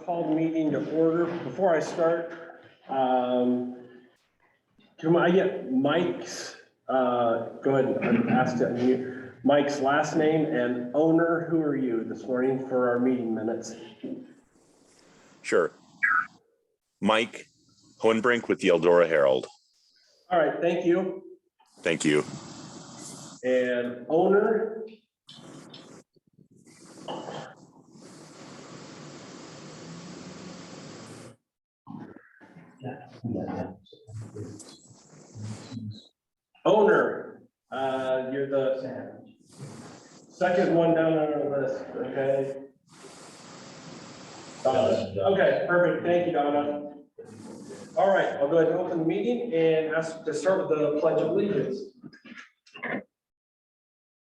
call the meeting to order. Before I start, can I get Mike's, go ahead and ask it, Mike's last name and owner, who are you this morning for our meeting minutes? Sure. Mike Hohenbrink with the Eldora Herald. All right, thank you. Thank you. And owner? Owner, you're the second one down on the list, okay? Donna. Okay, perfect, thank you, Donna. All right, I'll go ahead and open the meeting and ask to start with the Pledge of Allegiance.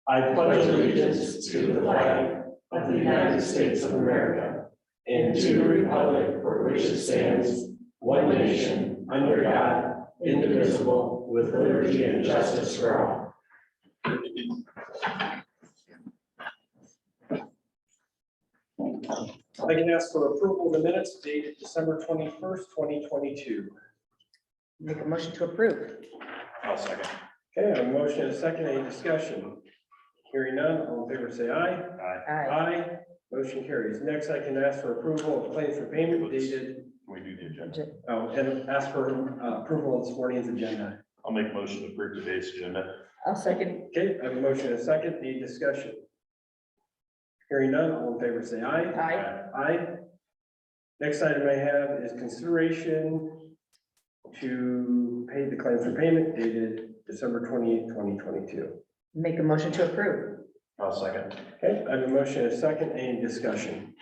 I pledge allegiance to the flag of the United States of America and to the republic for which it stands, one nation, under God, indivisible, with liberty and justice for all. I can ask for approval of the minutes dated December 21st, 2022. Make a motion to approve. I'll second. Okay, I have a motion and a second. Any discussion? Hearing none, all in favor say aye. Aye. Aye. Motion carries. Next, I can ask for approval of claims for payment dated, Can we do the agenda? and ask for approval of this morning's agenda. I'll make a motion to approve today's agenda. I'll second. Okay, I have a motion and a second. Any discussion? Hearing none, all in favor say aye. Aye. Aye. Next item I have is consideration to pay the claims for payment dated December 28th, 2022. Make a motion to approve. I'll second. Okay, I have a motion and a second. Any discussion?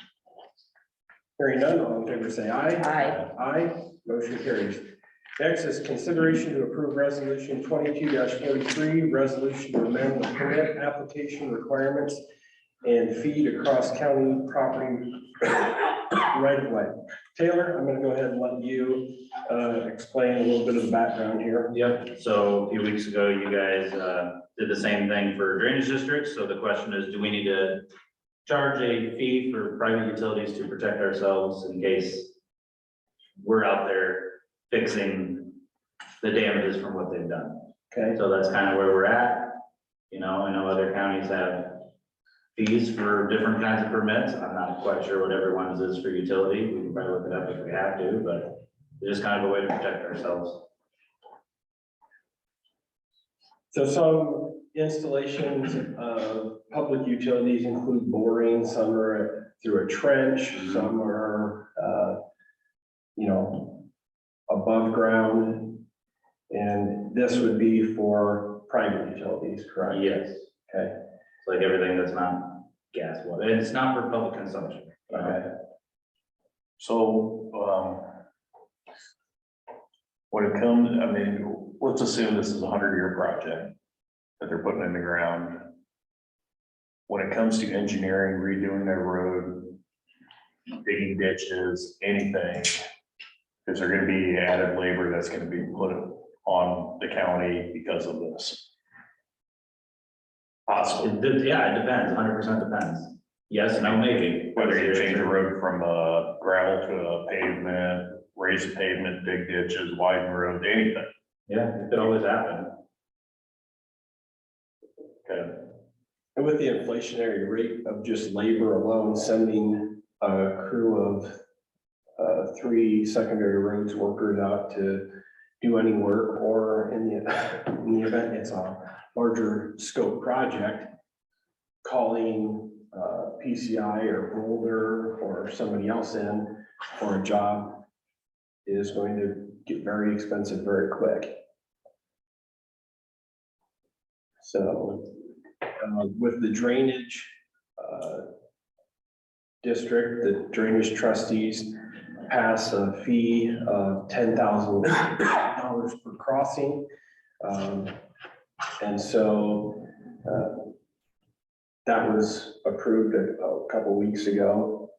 Hearing none, all in favor say aye. Aye. Aye, motion carries. Next is consideration to approve resolution 22-43, resolution to amend the permit application requirements and feed across county property right of way. Taylor, I'm gonna go ahead and let you explain a little bit of the background here. Yep, so a few weeks ago, you guys did the same thing for drainage districts. So the question is, do we need to charge a fee for private utilities to protect ourselves in case we're out there fixing the damages from what they've done? Okay, So that's kind of where we're at. You know, I know other counties have fees for different kinds of permits. I'm not quite sure what everyone's is for utility. We can probably look it up if we have to, but it's just kind of a way to protect ourselves. so some installations of public utilities include boring, some are through a trench, some are, above ground. And this would be for private utilities, correct? Yes, Okay, it's like everything that's not gas, water, and it's not for public consumption. okay, So, when it comes, I mean, let's assume this is a 100-year project that they're putting in the ground. When it comes to engineering, redoing their road, digging ditches, anything, is there gonna be added labor that's gonna be put on the county because of this? Possibly, Yeah, it depends, 100% depends. Yes, no, maybe. whether you change the road from gravel to a pavement, raise the pavement, dig ditches, widen road, anything. Yeah, it could always happen. Okay. and with the inflationary rate of just labor alone, sending a crew of 3 secondary roads workers out to do any work, or in the event it's a larger scope project, calling PCI or Boulder or somebody else in for a job is going to get very expensive very quick. So with the drainage district, the drainage trustees pass a fee of $10,000 per crossing. And so that was approved a couple weeks ago.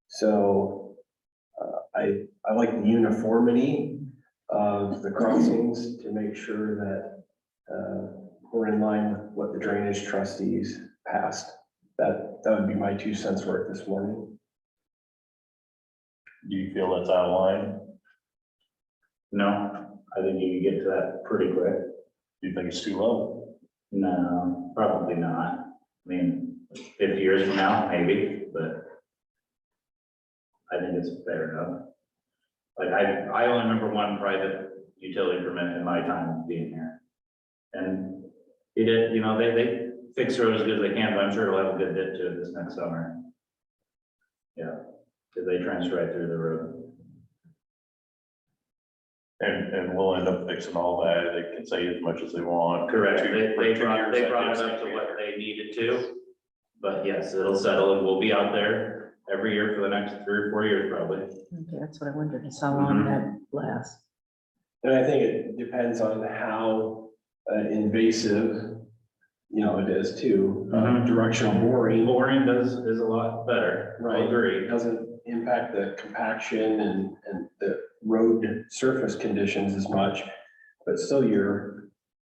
So I like the uniformity of the crossings to make sure that we're in line with what the drainage trustees passed. That would be my 2 cents worth this morning. Do you feel that's out of line? No, I think you can get to that pretty quick. Do you think it's too low? No, probably not. I mean, 50 years from now, maybe, but I think it's fair enough. Like I only remember one private utility permit in my time being here. And it did, you know, they fix the road as good as they can, but I'm sure it'll have a good dip to it this next summer. Yeah, because they trench right through the road. And we'll end up fixing all that. They can say as much as they want. Correct, For they two brought years, it that up to gives what they needed to. But yes, it'll settle and we'll be out there every year for the next 3 or 4 years probably. Okay, that's what I wondered, is how long that lasts. And I think it depends on how invasive, it is too. Mhm. Directional boring, Boring is a lot better, I Right. agree. it doesn't impact the compaction and the road surface conditions as much, but still you're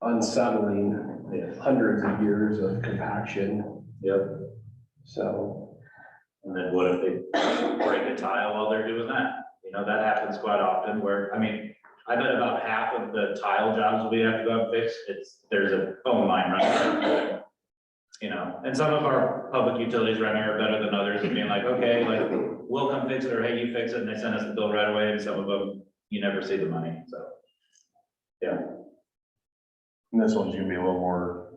unsettling Yeah. hundreds of years of compaction, Yep, so. and then what if they break a tile while they're doing that? You know, that happens quite often where, I mean, I bet about half of the tile jobs we have to go out and fix, there's a phone line running through it. You know, and some of our public utilities around here are better than others and being like, okay, like, we'll come fix it, or hey, you fix it, and they send us the bill right away, and some of them, you never see the money, so. Yeah, And this one's gonna be a little more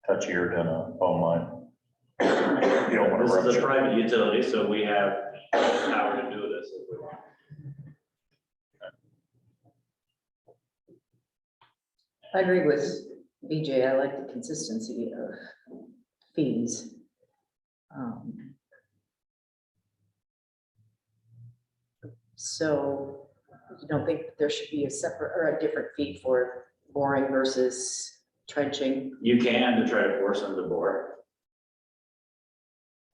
touchier than a phone line. You don't want to this is a rupture. private utility, so we have power to do this if we want. I agree with BJ, I like the consistency of fees. So you don't think there should be a separate or a different fee for boring versus trenching? You can to try to force them to bore.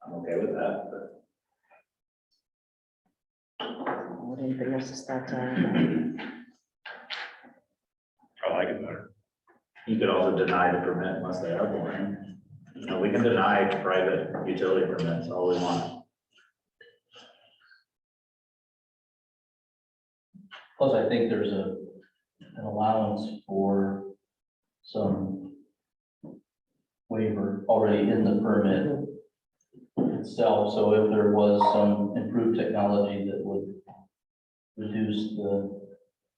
I'm okay with that, but What anybody else's thoughts on I like it better. you could also deny the permit unless they are boring. You know, we can deny private utility permits all we want. Plus, I think there's an allowance for some waiver already in the permit itself. So if there was some improved technology that would reduce the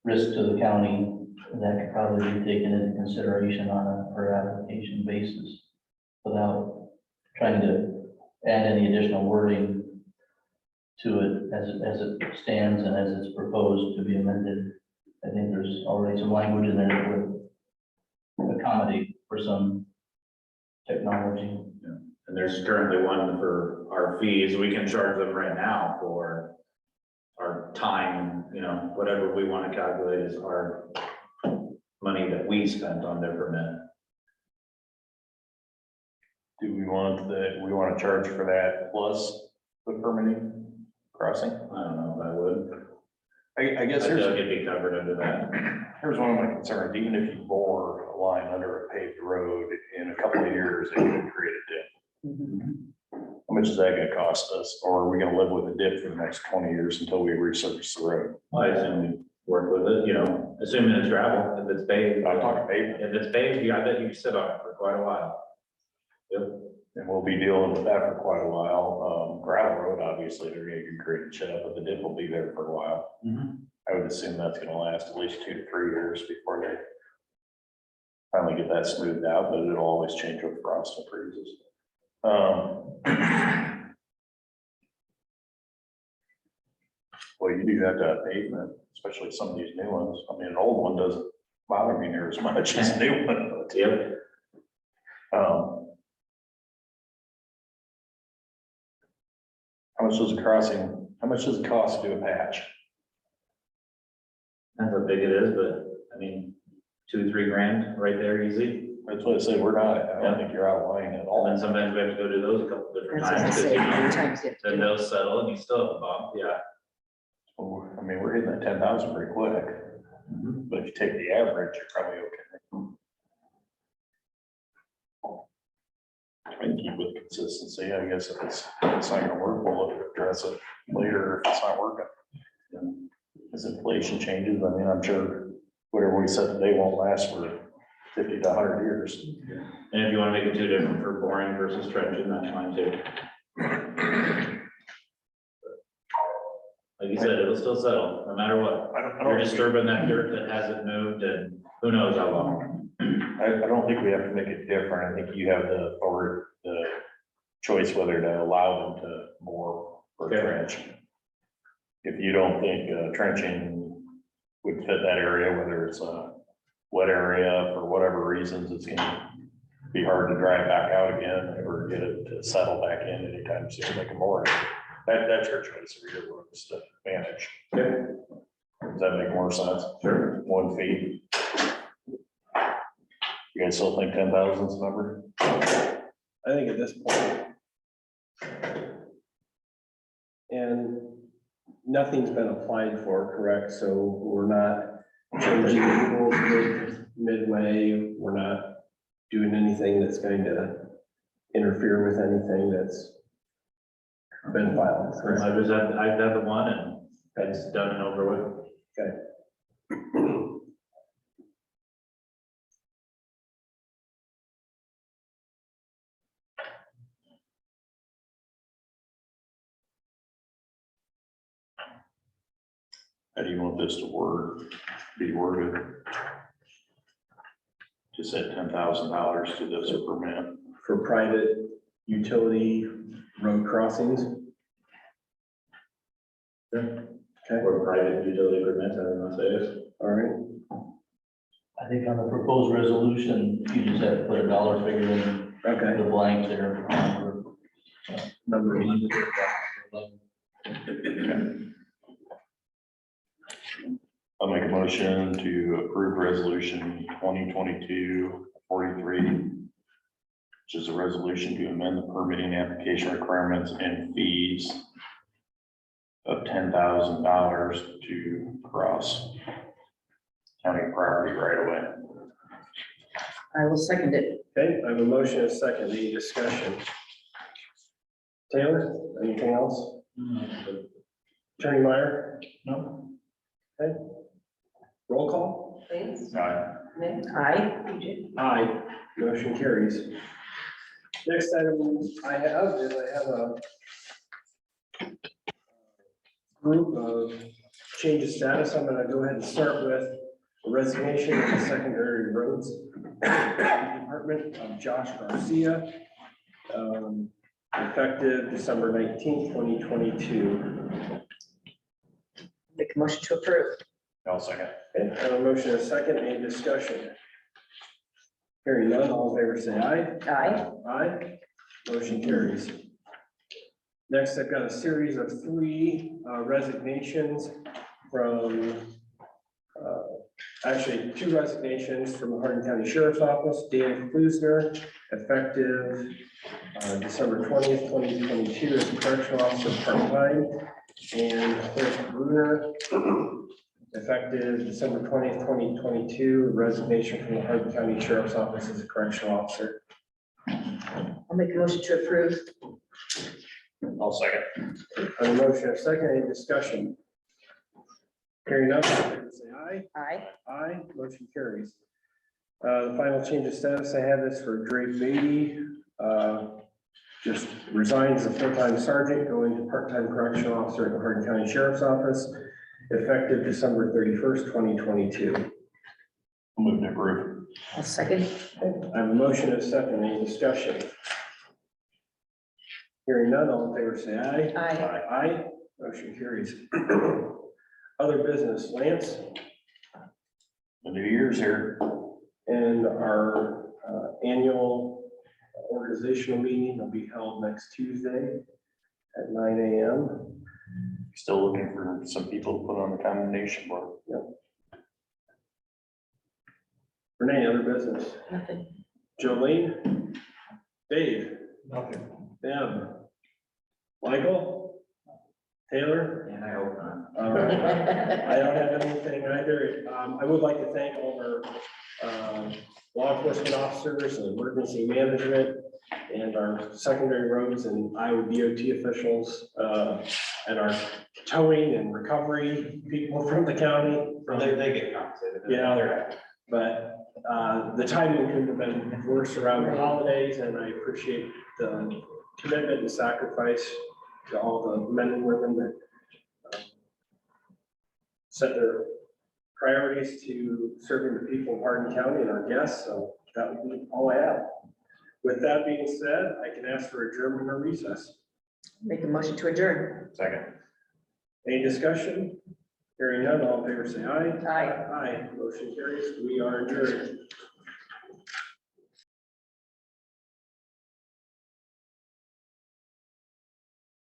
risk to the county, that could probably be taken into consideration on a per application basis without trying to add any additional wording to it as it stands and as it's proposed to be amended. I think there's already some language in there that would accommodate for some technology. And there's currently one for our fees. We can charge them right now for our time, you know, whatever we want to calculate is our money that we spent on their permit. Do we want to charge for that plus the permitting crossing? I don't know if I would. I I guess feel here's. like it'd be covered under that. Here's one of my concerns, even if you bore a line under a paved road, in a couple of years, it could create a dip. that? How much is that gonna cost us? Or are we gonna live with a dip for the next 20 years until we resurface the road? I assume we work with it, you know, assuming it's gravel, if it's paved. I'm talking pavement, If it's paved, I bet you can sit on it for quite a while. Yep. and we'll be dealing with that for quite a while. Gravel road, obviously, they're gonna create a chip, but the dip will be there for a while. I would assume that's gonna last at least 2 to 3 years before they finally get that smoothed out, but it'll always change with frost and freezes. Well, you do have to have pavement, especially some of these new ones. I mean, an old one doesn't bother me near as much as a new one. but, Yep. How much does a crossing, how much does it cost to do a patch? Depends how big it is, but I mean, 2, 3 grand right there easy. That's what I say, we're not, I don't think you're out of line at all. And then sometimes we have to go do those a couple different That's what I times. 'cause, say, you how know, many times you have to Then do it. those settle and you still have a bump, yeah. I mean, we're hitting that 10,000 pretty quick, but if you take the average, you're probably okay. I can keep with consistency, I guess if it's not gonna work, we'll look at address it later if it's not working. And as inflation changes, I mean, I'm sure whatever we said today won't last for 50 to 100 years. And if you want to make it two different for boring versus trenching, that's fine too. Like you said, it'll still settle, no matter what. You're disturbing that dirt that hasn't moved and who knows how long. I don't think we have to make it different. I think you have the choice whether to allow them to bore or Okay. trench. If you don't think trenching would fit that area, whether it's a wet area for whatever reasons, it's gonna be hard to drive back out again or get it to settle back in anytime soon, they can bore it. That's your choice of your roads to manage. Does that make more sense? Sure. 1 feet. You guys still think 10,000 is the number? I think at this point. And nothing's been applied for, correct? So we're not changing the rules midway. We're not doing anything that's going to interfere with anything that's been filed, correct? I've had the one and it's done and over with. How do you want this to be worded? Just said $10,000 to this permit. For private utility road crossings. Okay, Or private utility permits, I don't know, say it. all right, I think on the proposed resolution, you just have to put a dollar figure in okay. the blank there. Number one. I'll make a motion to approve resolution 2022-43, which is a resolution to amend the permitting application requirements and fees of $10,000 to cross county property right away. I will second it. Okay, I have a motion and a second. Any discussion? Taylor, anything else? Attorney Meyer? No? Okay. Roll call? Lance? Aye. Nick? Aye. BJ? Aye. Motion carries. Next item I have is I have a group of change of status. I'm gonna go ahead and start with a resignation of the secondary roads department of Josh Garcia, effective December 19th, 2022. Make a motion to approve. I'll second. Okay, I have a motion and a second. Any discussion? Hearing none, all in favor say aye. Aye. Aye. Motion carries. Next, I've got a series of 3 resignations from, actually 2 resignations from the Hardin County Sheriff's Office. Dan Klusner, effective December 20th, 2022 as a correctional officer part-time. And Cliff Bruner, effective December 20th, 2022, resignation from the Hardin County Sheriff's Office as a correctional officer. I'll make a motion to approve. I'll second. On the motion, a second, any discussion? Hearing none, all in favor say aye. Aye. Aye, motion carries. The final change of status I have is for Drake Beatty. Just resigns as a full-time sergeant, going to part-time correctional officer at the Hardin County Sheriff's Office, effective December 31st, 2022. Move to approve. I'll second. I have a motion and a second, any discussion? Hearing none, all in favor say aye. Aye. Aye, motion carries. Other business, Lance, The new year's here. and our annual organizational meeting will be held next Tuesday at 9 a.m. Still looking for some people to put on the condemnation board. Renee, other business? Nothing. Jolene? Dave? Nothing. Deb? Michael? Taylor? And I hope not. All right. I don't have anything either. I would like to thank all our law enforcement officers and emergency management and our secondary roads and Iowa DOT officials, and our towing and recovery people from the county. They get compensated. Yeah. They're happy. But the timing couldn't have been worse around the holidays, and I appreciate the commitment and sacrifice to all the men and women that set their priorities to serving the people of Hardin County and our guests, so that would be all I have. With that being said, I can ask for adjournment or recess. Make a motion to adjourn. Second. Any discussion? Hearing none, all in favor say aye. Aye. Aye, motion carries. We are adjourned.